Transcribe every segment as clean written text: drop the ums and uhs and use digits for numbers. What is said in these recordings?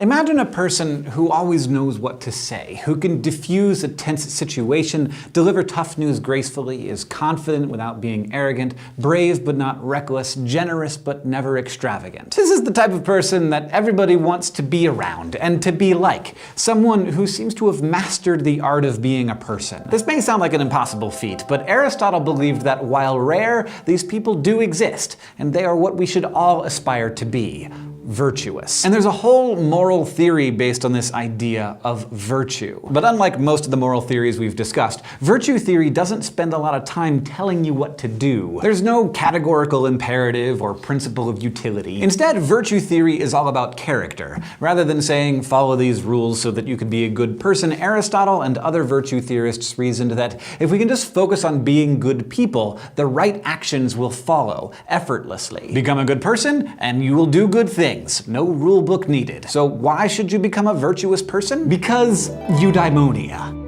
Imagine a person who always knows what to say, who can diffuse a tense situation, deliver tough news gracefully, is confident without being arrogant, brave but not reckless, generous but never extravagant. This is the type of person that everybody wants to be around and to be like. Someone who seems to have mastered the art of being a person. This may sound like an impossible feat, but Aristotle believed that while rare, these people do exist, and they are what we should all aspire to be. Virtuous. And there's a whole moral theory based on this idea of virtue. But unlike most of the moral theories we've discussed, virtue theory doesn't spend a lot of time telling you what to do. There's no categorical imperative or principle of utility. Instead, virtue theory is all about character. Rather than saying, follow these rules so that you can be a good person, Aristotle and other virtue theorists reasoned that if we can just focus on being good people, the right actions will follow effortlessly. Become a good person, and you will do good things. No rule book needed. So why should you become a virtuous person? Because eudaimonia.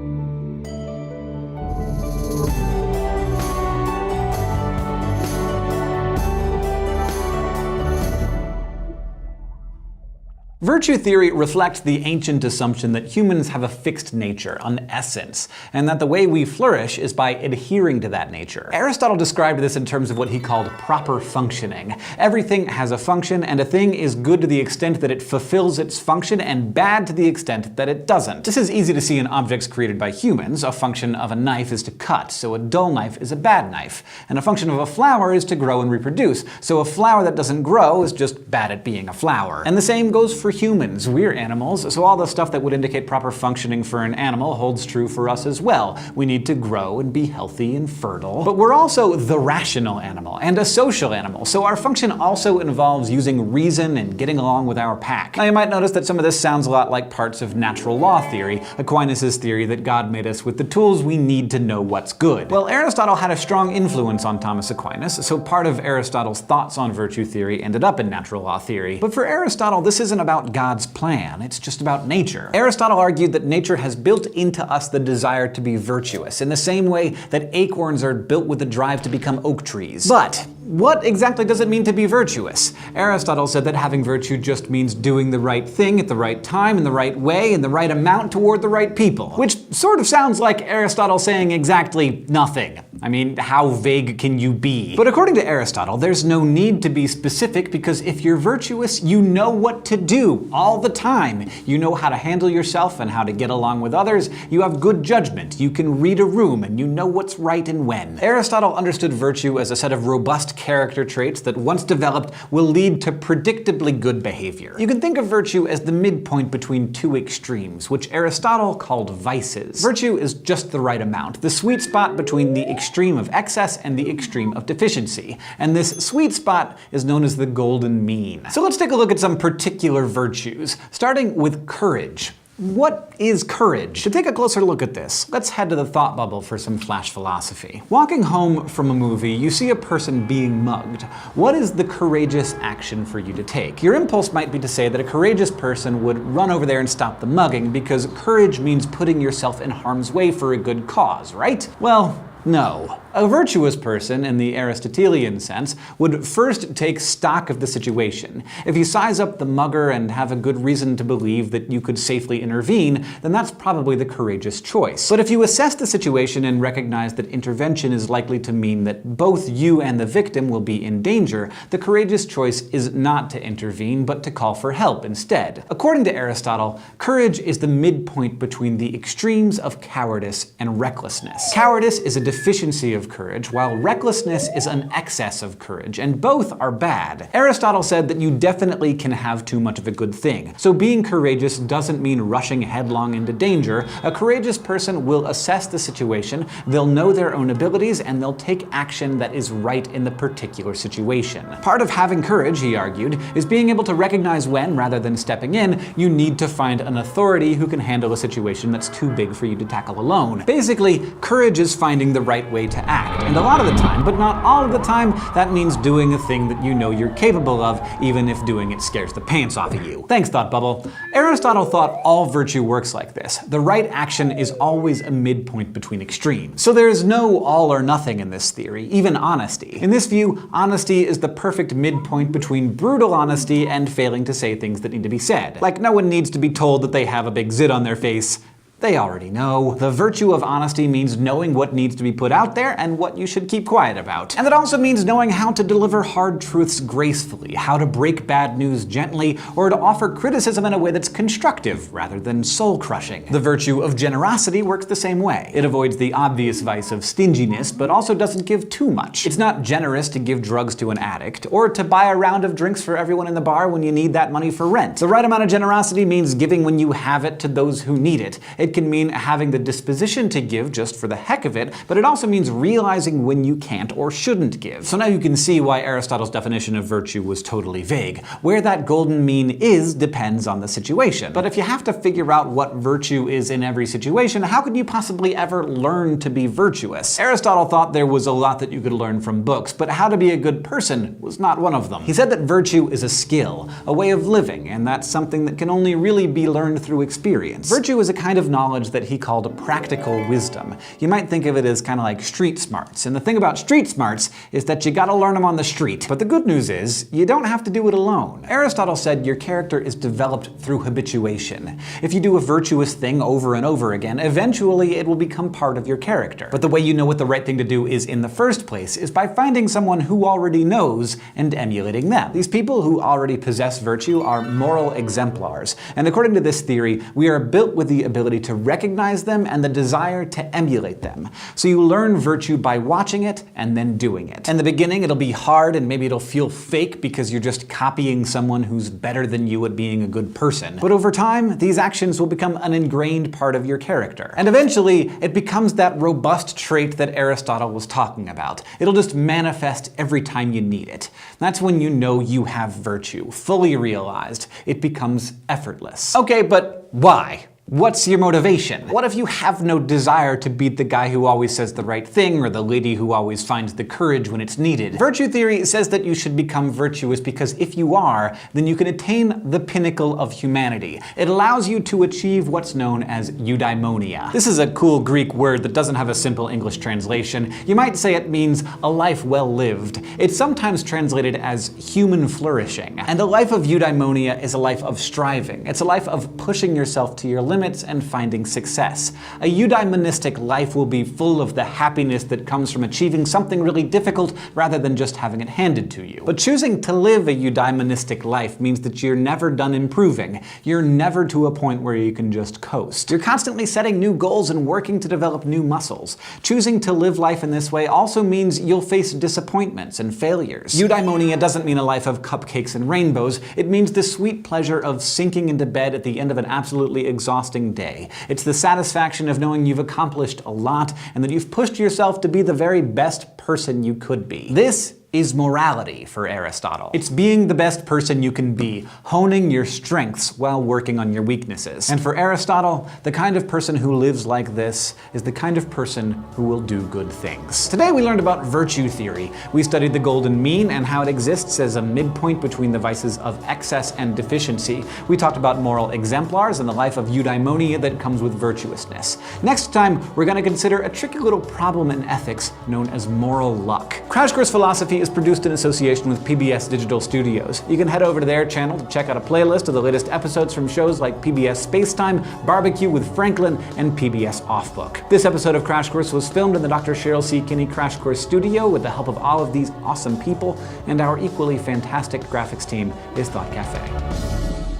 Virtue theory reflects the ancient assumption that humans have a fixed nature, an essence, and that the way we flourish is by adhering to that nature. Aristotle described this in terms of what he called proper functioning. Everything has a function, and a thing is good to the extent that it fulfills its function and bad to the extent that it doesn't. This is easy to see in objects created by humans. A function of a knife is to cut, so a dull knife is a bad knife. And a function of a flower is to grow and reproduce, so a flower that doesn't grow is just bad at being a flower. And the same goes for humans. We're animals, so all the stuff that would indicate proper functioning for an animal holds true for us as well. We need to grow and be healthy and fertile. But we're also the rational animal and a social animal, so our function also involves using reason and getting along with our pack. Now you might notice that some of this sounds a lot like parts of natural law theory, Aquinas' theory that God made us with the tools we need to know what's good. Well, Aristotle had a strong influence on Thomas Aquinas, so part of Aristotle's thoughts on virtue theory ended up in natural law theory. But for Aristotle, this isn't about God's plan, it's just about nature. Aristotle argued that nature has built into us the desire to be virtuous, in the same way that acorns are built with the drive to become oak trees. But what exactly does it mean to be virtuous? Aristotle said that having virtue just means doing the right thing at the right time, in the right way, in the right amount toward the right people. Which sort of sounds like Aristotle saying exactly nothing. I mean, how vague can you be? But according to Aristotle, there's no need to be specific because if you're virtuous, you know what to do all the time. You know how to handle yourself and how to get along with others. You have good judgment. You can read a room and you know what's right and when. Aristotle understood virtue as a set of robust character traits that once developed will lead to predictably good behavior. You can think of virtue as the midpoint between two extremes, which Aristotle called vices. Virtue is just the right amount, the sweet spot between the extreme of excess and the extreme of deficiency. And this sweet spot is known as the golden mean. So let's take a look at some particular virtues, starting with courage. What is courage? To take a closer look at this, let's head to the thought bubble for some flash philosophy. Walking home from a movie, you see a person being mugged. What is the courageous action for you to take? Your impulse might be to say that a courageous person would run over there and stop the mugging because courage means putting yourself in harm's way for a good cause, right? Well, no. A virtuous person, in the Aristotelian sense, would first take stock of the situation. If you size up the mugger and have a good reason to believe that you could safely intervene, then that's probably the courageous choice. But if you assess the situation and recognize that intervention is likely to mean that both you and the victim will be in danger, the courageous choice is not to intervene, but to call for help instead. According to Aristotle, courage is the midpoint between the extremes of cowardice and recklessness. Cowardice is a deficiency of courage, while recklessness is an excess of courage, and both are bad. Aristotle said that you definitely can have too much of a good thing. So being courageous doesn't mean rushing headlong into danger. A courageous person will assess the situation, they'll know their own abilities, and they'll take action that is right in the particular situation. Part of having courage, he argued, is being able to recognize when, rather than stepping in, you need to find an authority who can handle a situation that's too big for you to tackle alone. Basically, courage is finding the right way to act. And a lot of the time, but not all of the time, that means doing a thing that you know you're capable of, even if doing it scares the pants off of you. Thanks, Thought Bubble. Aristotle thought all virtue works like this. The right action is always a midpoint between extremes. So there is no all or nothing in this theory, even honesty. In this view, honesty is the perfect midpoint between brutal honesty and failing to say things that need to be said. Like, no one needs to be told that they have a big zit on their face. They already know. The virtue of honesty means knowing what needs to be put out there and what you should keep quiet about. And it also means knowing how to deliver hard truths gracefully, how to break bad news gently, or to offer criticism in a way that's constructive rather than soul-crushing. The virtue of generosity works the same way. It avoids the obvious vice of stinginess, but also doesn't give too much. It's not generous to give drugs to an addict, or to buy a round of drinks for everyone in the bar when you need that money for rent. The right amount of generosity means giving when you have it to those who need it. It can mean having the disposition to give just for the heck of it, but it also means realizing when you can't or shouldn't give. So now you can see why Aristotle's definition of virtue was totally vague. Where that golden mean is depends on the situation. But if you have to figure out what virtue is in every situation, how could you possibly ever learn to be virtuous? Aristotle thought there was a lot that you could learn from books, but how to be a good person was not one of them. He said that virtue is a skill, a way of living, and that's something that can only really be learned through experience. Virtue is a kind of knowledge that he called practical wisdom. You might think of it as kind of like street smarts. And the thing about street smarts is that you gotta learn them on the street. But the good news is, you don't have to do it alone. Aristotle said your character is developed through habituation. If you do a virtuous thing over and over again, eventually it will become part of your character. But the way you know what the right thing to do is in the first place is by finding someone who already knows and emulating them. These people who already possess virtue are moral exemplars. And according to this theory, we are built with the ability to recognize them and the desire to emulate them. So you learn virtue by watching it and then doing it. In the beginning, it'll be hard and maybe it'll feel fake because you're just copying someone who's better than you at being a good person. But over time, these actions will become an ingrained part of your character. And eventually, it becomes that robust trait that Aristotle was talking about. It'll just manifest every time you need it. That's when you know you have virtue, fully realized. It becomes effortless. Okay, but why? What's your motivation? What if you have no desire to be the guy who always says the right thing or the lady who always finds the courage when it's needed? Virtue theory says that you should become virtuous because if you are, then you can attain the pinnacle of humanity. It allows you to achieve what's known as eudaimonia. This is a cool Greek word that doesn't have a simple English translation. You might say it means a life well lived. It's sometimes translated as human flourishing. And a life of eudaimonia is a life of striving. It's a life of pushing yourself to your limits and finding success. A eudaimonistic life will be full of the happiness that comes from achieving something really difficult rather than just having it handed to you. But choosing to live a eudaimonistic life means that you're never done improving. You're never to a point where you can just coast. You're constantly setting new goals and working to develop new muscles. Choosing to live life in this way also means you'll face disappointments and failures. Eudaimonia doesn't mean a life of cupcakes and rainbows. It means the sweet pleasure of sinking into bed at the end of an absolutely exhausting day. It's the satisfaction of knowing you've accomplished a lot and that you've pushed yourself to be the very best person you could be. This is morality for Aristotle. It's being the best person you can be, honing your strengths while working on your weaknesses. And for Aristotle, the kind of person who lives like this is the kind of person who will do good things. Today we learned about virtue theory. We studied the golden mean and how it exists as a midpoint between the vices of excess and deficiency. We talked about moral exemplars and the life of eudaimonia that comes with virtuousness. Next time, we're going to consider a tricky little problem in ethics known as moral luck. Crash Course Philosophy is produced in association with PBS Digital Studios. You can head over to their channel to check out a playlist of the latest episodes from shows like PBS Spacetime, Barbecue with Franklin, and PBS Offbook. This episode of Crash Course was filmed in the Dr. Cheryl C. Kinney Crash Course studio with the help of all of these awesome people, and our equally fantastic graphics team is Thought Cafe.